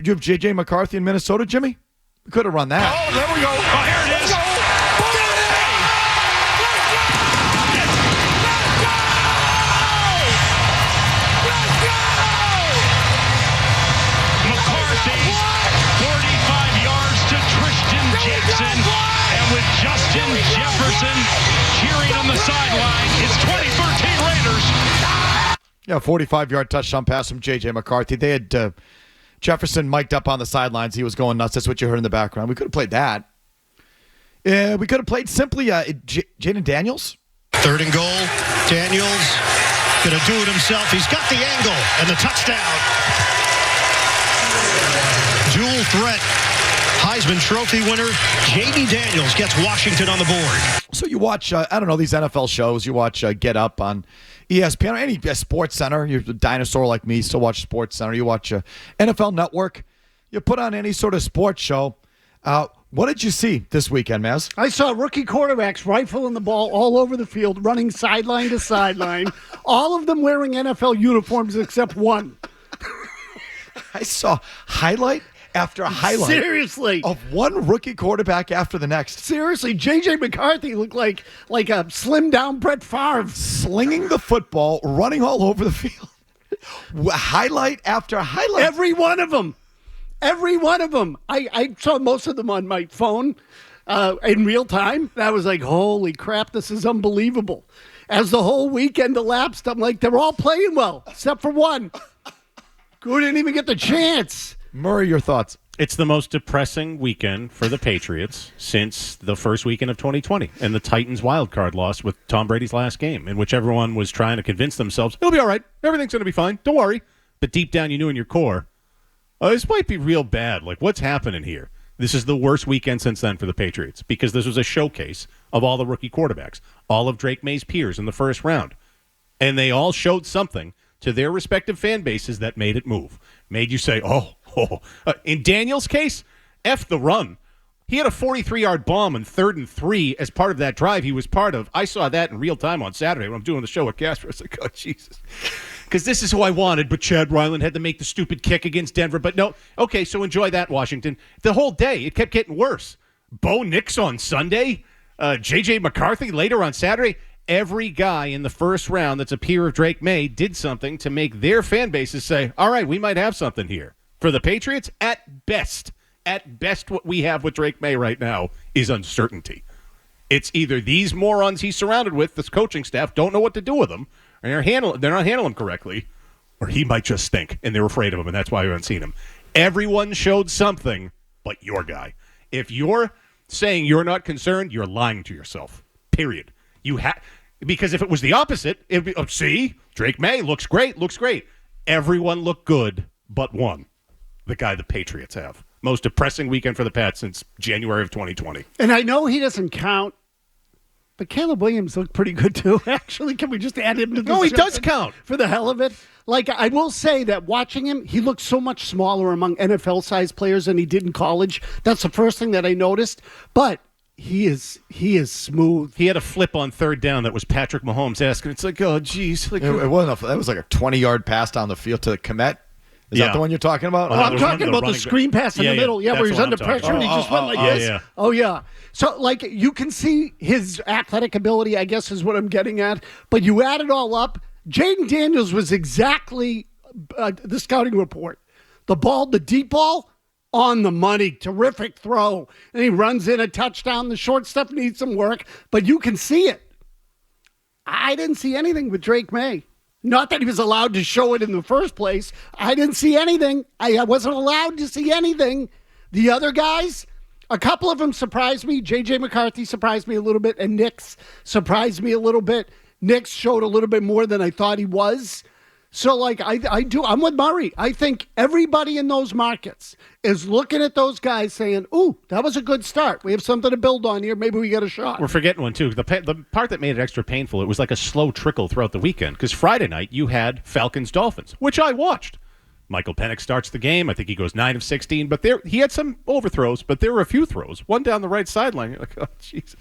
Did you have J.J. McCarthy in Minnesota, Jimmy? We could have run that. Oh, there we go. Oh, here it is. McCarthy, 45 yards to Tristan Jackson. And with Justin Jefferson cheering on the sideline, it's 2013 Raiders. Yeah, 45-yard touchdown pass from J.J. McCarthy. They had Jefferson mic'd up on the sidelines. He was going nuts. That's what you heard in the background. We could have played that. We could have played simply Jaden Daniels. 3rd and goal. Daniels going to do it himself. He's got the angle and the touchdown. Dual threat. Heisman Trophy winner Jaden Daniels gets Washington on the board. So you watch, I don't know, these NFL shows. You watch Get Up on ESPN or any Sports Center. You're a dinosaur like me, still watch Sports Center. You watch NFL Network. You put on any sort of sports show. What did you see this weekend, Mazz? I saw rookie quarterbacks rifling the ball all over the field, running sideline to sideline, all of them wearing NFL uniforms except one. I saw highlight after highlight. Seriously. Of one rookie quarterback after the next. Seriously, J.J. McCarthy looked like a slimmed-down Brett Favre. Slinging the football, running all over the field. Highlight after highlight. Every one of them. Every one of them. I saw most of them on my phone in real time. And I was like, holy crap, this is unbelievable. As the whole weekend elapsed, I'm like, they're all playing well, except for one. Who didn't even get the chance. Murray, your thoughts? It's the most depressing weekend for the Patriots since the first weekend of 2020 and the Titans wildcard loss with Tom Brady's last game, in which everyone was trying to convince themselves, it'll be all right, everything's going to be fine, don't worry. But deep down, you knew in your core, this might be real bad. Like, what's happening here? This is the worst weekend since then for the Patriots because this was a showcase of all the rookie quarterbacks, all of Drake Maye's peers in the first round. And they all showed something to their respective fan bases that made it move. Made you say, oh. In Daniel's case, F the run. He had a 43-yard bomb on 3rd and 3 as part of that drive he was part of. I saw that in real time on Saturday when I'm doing the show with Casper. I was like, oh, Jesus. Because this is who I wanted, but Chad Ryland had to make the stupid kick against Denver. But no, okay, so enjoy that, Washington. The whole day, it kept getting worse. Bo Nix on Sunday, J.J. McCarthy later on Saturday. Every guy in the first round that's a peer of Drake Maye did something to make their fan bases say, all right, we might have something here. For the Patriots, at best, what we have with Drake Maye right now is uncertainty. It's either these morons he's surrounded with, this coaching staff, don't know what to do with him, and they're not handling him correctly, or he might just stink, and they're afraid of him, and that's why we haven't seen him. Everyone showed something but your guy. If you're saying you're not concerned, you're lying to yourself, period. Because if it was the opposite, it would be, see, Drake Maye looks great. Everyone looked good but one. The guy the Patriots have. Most depressing weekend for the Pats since January of 2020. And I know he doesn't count, but Caleb Williams looked pretty good too. Actually, can we just add him to the No, he does count. For the hell of it. Like, I will say that watching him, he looked so much smaller among NFL-sized players than he did in college. That's the first thing that I noticed. But he is smooth. He had a flip on 3rd down that was Patrick Mahomes asking. It's like, oh, geez. Like, It wasn't that was like a 20-yard pass down the field to Komet. Is that the one you're talking about? Oh, I'm talking about the screen pass in the middle. Where he's under pressure and he just went like this. Yeah. Oh, yeah. So, like, you can see his athletic ability, I guess, is what I'm getting at. But you add it all up, Jaden Daniels was exactly the scouting report. The deep ball, on the money. Terrific throw. And he runs in a touchdown. The short stuff needs some work, but you can see it. I didn't see anything with Drake Maye. Not that he was allowed to show it in the first place. I didn't see anything. I wasn't allowed to see anything. The other guys, a couple of them surprised me. J.J. McCarthy surprised me a little bit, and Nix surprised me a little bit. Nix showed a little bit more than I thought he was. So, like, I'm with Murray. I think everybody in those markets is looking at those guys saying, ooh, that was a good start. We have something to build on here. Maybe we get a shot. We're forgetting one, too. The part that made it extra painful, it was like a slow trickle throughout the weekend. Because Friday night, you had Falcons-Dolphins, which I watched. Michael Penix starts the game. I think he goes 9 of 16. But he had some overthrows, but there were a few throws. One down the right sideline. You're like, oh, jeez.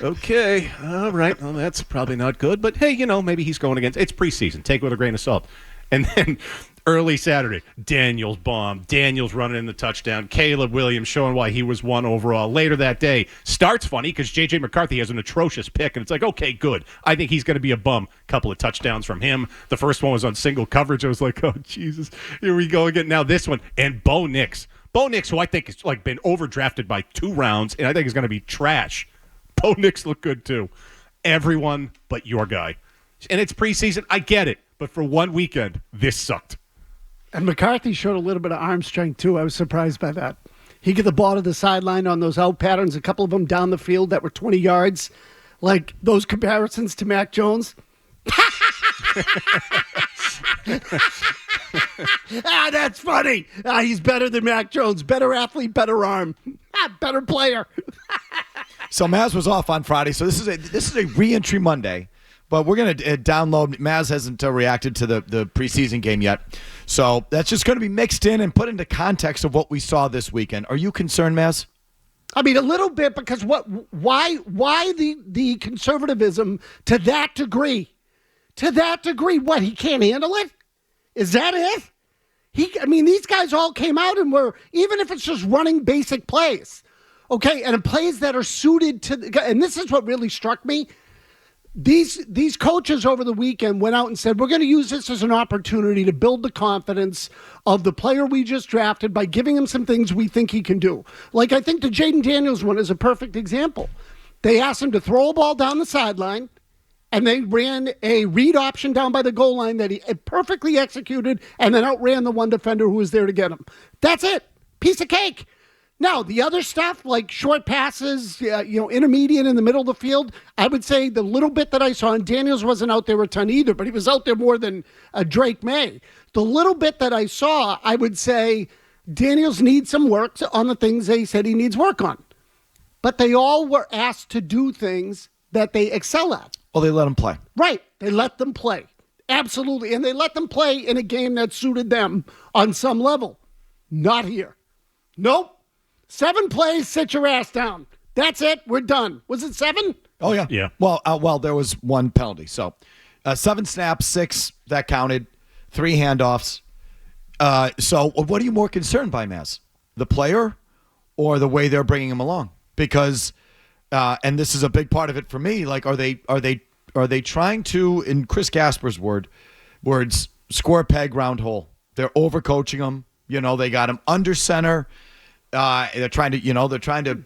Okay. All right. Well, that's probably not good. But, hey, maybe he's going against. It's preseason. Take it with a grain of salt. And then Early Saturday, Daniels bomb. Daniels running in the touchdown. Caleb Williams showing why he was 1 overall. Later that day, starts funny because J.J. McCarthy has an atrocious pick, and it's like, okay, good. I think he's going to be a bum. Couple of touchdowns from him. The first one was on single coverage. I was like, oh, Jesus, here we go again. Now this one. And Bo Nix. Bo Nix, who I think has been overdrafted by 2 rounds, and I think is going to be trash. Bo Nix looked good, too. Everyone but your guy. And it's preseason. I get it. But for one weekend, this sucked. And McCarthy showed a little bit of arm strength, too. I was surprised by that. He get the ball to the sideline on those out patterns, a couple of them down the field that were 20 yards. Like those comparisons to Mac Jones. That's funny. He's better than Mac Jones. Better athlete, better arm. Better player. So Mazz was off on Friday. So this is a re-entry Monday. But we're going to download. Mazz hasn't reacted to the preseason game yet. So that's just going to be mixed in and put into context of what we saw this weekend. Are you concerned, Mazz? I mean, a little bit, because why the conservatism to that degree? To that degree, what, he can't handle it? Is that it? These guys all came out and were, even if it's just running basic plays, okay, and plays that are suited to, and this is what really struck me. These coaches over the weekend went out and said, we're going to use this as an opportunity to build the confidence of the player we just drafted by giving him some things we think he can do. Like, I think the Jaden Daniels one is a perfect example. They asked him to throw a ball down the sideline, and they ran a read option down by the goal line that he perfectly executed, and then outran the one defender who was there to get him. That's it. Piece of cake. Now, the other stuff, like short passes, intermediate in the middle of the field, I would say the little bit that I saw, and Daniels wasn't out there a ton either, but he was out there more than Drake Maye. The little bit that I saw, I would say Daniels needs some work on the things they said he needs work on. But they all were asked to do things that they excel at. Well, they let him play. Right. They let them play. Absolutely. And they let them play in a game that suited them on some level. Not here. Nope. 7 plays, sit your ass down. That's it. We're done. Was it 7? Oh, yeah. Yeah. Well, there was 1 penalty. So 7 snaps, 6, that counted, 3 handoffs. So what are you more concerned by, Mazz? The player or the way they're bringing him along? Because, and this is a big part of it for me, like, are they trying to, in Chris Gasper's words, square peg, round hole? They're overcoaching him. They got him under center. They're trying to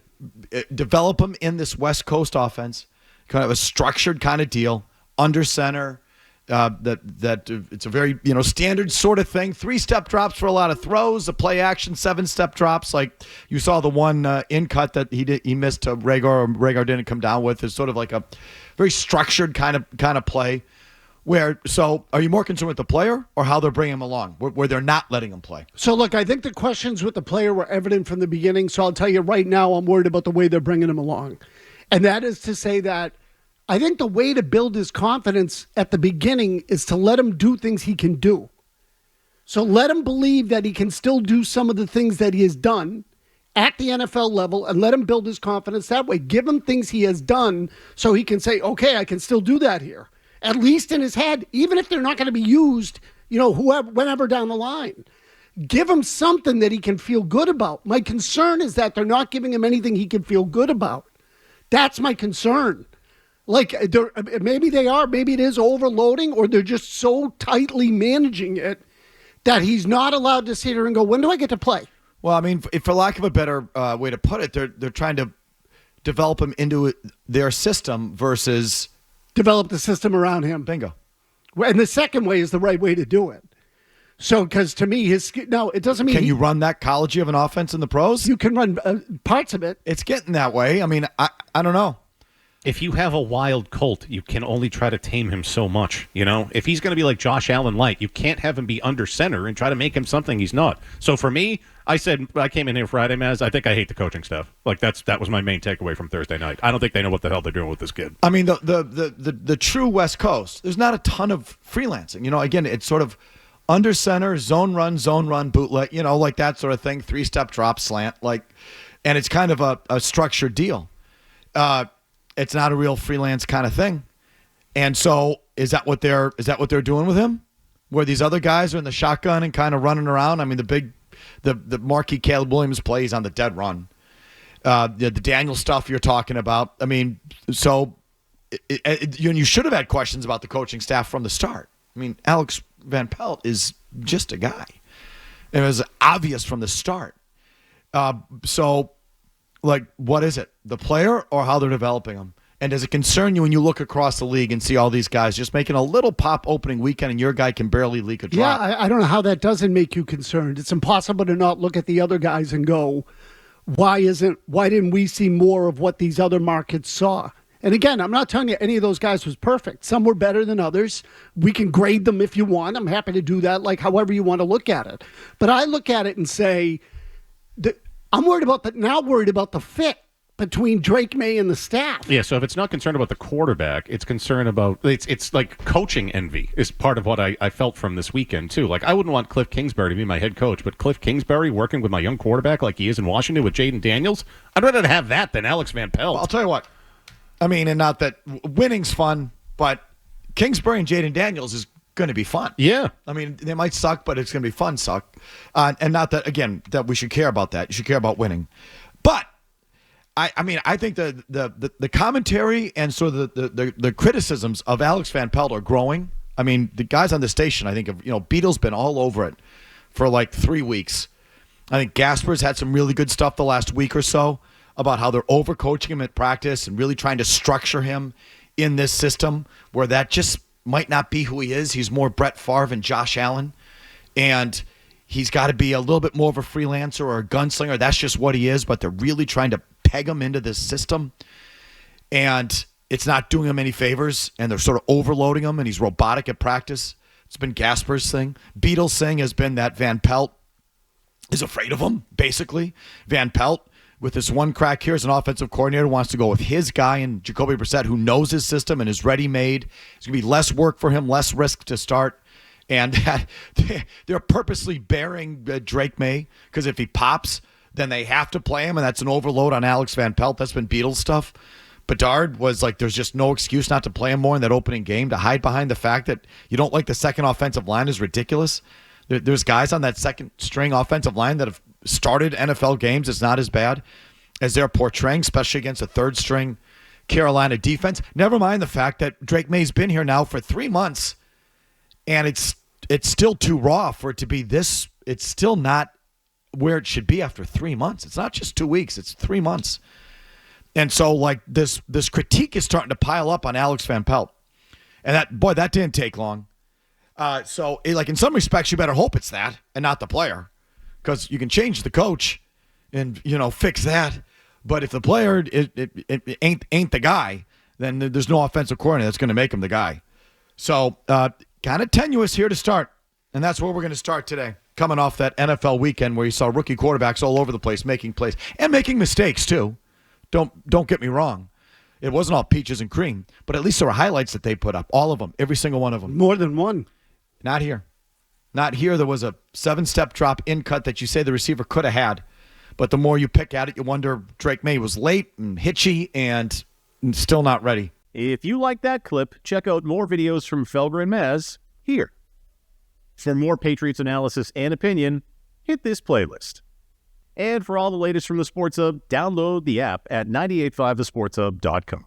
develop him in this West Coast offense, kind of a structured kind of deal, under center. That it's a very standard sort of thing. 3-step drops for a lot of throws, a play action, 7-step drops. Like you saw the one in cut that he missed to Rhaegar, or Rhaegar didn't come down with. Is sort of like a very structured kind of play. So are you more concerned with the player or how they're bringing him along, where they're not letting him play? So, look, I think the questions with the player were evident from the beginning. So I'll tell you right now, I'm worried about the way they're bringing him along. And that is to say that I think the way to build his confidence at the beginning is to let him do things he can do. So let him believe that he can still do some of the things that he has done at the NFL level, and let him build his confidence that way. Give him things he has done so he can say, okay, I can still do that here. At least in his head, even if they're not going to be used, whenever down the line. Give him something that he can feel good about. My concern is that they're not giving him anything he can feel good about. That's my concern. Like, maybe they are. Maybe it is overloading, or they're just so tightly managing it that he's not allowed to sit here and go, when do I get to play? Well, I mean, for lack of a better way to put it, they're trying to develop him into their system versus develop the system around him. Bingo. And the second way is the right way to do it. So, because to me, it doesn't mean... Can you run that college of an offense in the pros? You can run parts of it. It's getting that way. I mean, I don't know. If you have a wild colt, you can only try to tame him so much, If he's going to be like Josh Allen light, you can't have him be under center and try to make him something he's not. So for me, I came in here Friday, Mazz, I think I hate the coaching staff. Like, that was my main takeaway from Thursday night. I don't think they know what the hell they're doing with this kid. I mean, the true West Coast, there's not a ton of freelancing. Again, it's sort of under center, zone run, bootleg, like that sort of thing, 3-step drop, slant, and it's kind of a structured deal. It's not a real freelance kind of thing. And so is that what they're doing with him? where these other guys are in the shotgun and kind of running around. I mean, the marquee Caleb Williams plays on the dead run. The Daniel stuff you're talking about. I mean, so you should have had questions about the coaching staff from the start. I mean, Alex Van Pelt is just a guy. It was obvious from the start. So, like, what is it? The player or how they're developing them? And does it concern you when you look across the league and see all these guys just making a little pop opening weekend and your guy can barely leak a drop? Yeah, I don't know how that doesn't make you concerned. It's impossible to not look at the other guys and go, why didn't we see more of what these other markets saw? And again, I'm not telling you any of those guys was perfect. Some were better than others. We can grade them if you want. I'm happy to do that, like however you want to look at it. But I look at it and say, I'm worried about the fit between Drake Maye and the staff. Yeah, so if it's not concerned about the quarterback, it's concerned about it's like coaching envy is part of what I felt from this weekend too. Like, I wouldn't want Cliff Kingsbury to be my head coach, but Cliff Kingsbury working with my young quarterback like he is in Washington with Jaden Daniels, I'd rather have that than Alex Van Pelt. Well, I'll tell you what. I mean, and not that winning's fun, but Kingsbury and Jaden Daniels is going to be fun. Yeah. I mean, they might suck, but it's going to be fun suck. And not that, again, that we should care about that. You should care about winning. But I mean, I think the commentary and sort of the criticisms of Alex Van Pelt are growing. I mean, the guys on the station, I think, Beadle's been all over it for like 3 weeks. I think Gasper's had some really good stuff the last week or so about how they're overcoaching him at practice and really trying to structure him in this system where that just might not be who he is. He's more Brett Favre and Josh Allen. And he's got to be a little bit more of a freelancer or a gunslinger. That's just what he is, but they're really trying to peg him into this system. And it's not doing him any favors, and they're sort of overloading him, and he's robotic at practice. It's been Gasper's thing. Beadle's thing has been that Van Pelt is afraid of him, basically. Van Pelt, with this one crack here as an offensive coordinator, wants to go with his guy and Jacoby Brissett, who knows his system and is ready-made. It's going to be less work for him, less risk to start. And they're purposely bearing Drake Maye because if he pops, then they have to play him, and that's an overload on Alex Van Pelt. That's been Beadle stuff. Bedard was like, there's just no excuse not to play him more in that opening game. To hide behind the fact that you don't like the second offensive line is ridiculous. There's guys on that second-string offensive line that have started NFL games. It's not as bad as they're portraying, especially against a third-string Carolina defense. Never mind the fact that Drake Maye's been here now for 3 months, and it's still too raw for it to be this. It's still not where it should be after 3 months. It's not just 2 weeks. It's 3 months. And so, like, this critique is starting to pile up on Alex Van Pelt. And that didn't take long. So, in some respects, you better hope it's that and not the player. Because you can change the coach and, fix that. But if the player ain't the guy, then there's no offensive coordinator that's going to make him the guy. So, kind of tenuous here to start. And that's where we're going to start today. Coming off that NFL weekend where you saw rookie quarterbacks all over the place making plays and making mistakes too. Don't get me wrong. It wasn't all peaches and cream, but at least there were highlights that they put up. All of them, every single one of them. More than one. Not here. Not here. There was a 7-step drop in cut that you say the receiver could have had. But the more you pick at it, you wonder Drake Maye was late and hitchy and still not ready. If you like that clip, check out more videos from Felger and Mazz here. For more Patriots analysis and opinion, hit this playlist. And for all the latest from the Sports Hub, download the app at 985thesportshub.com.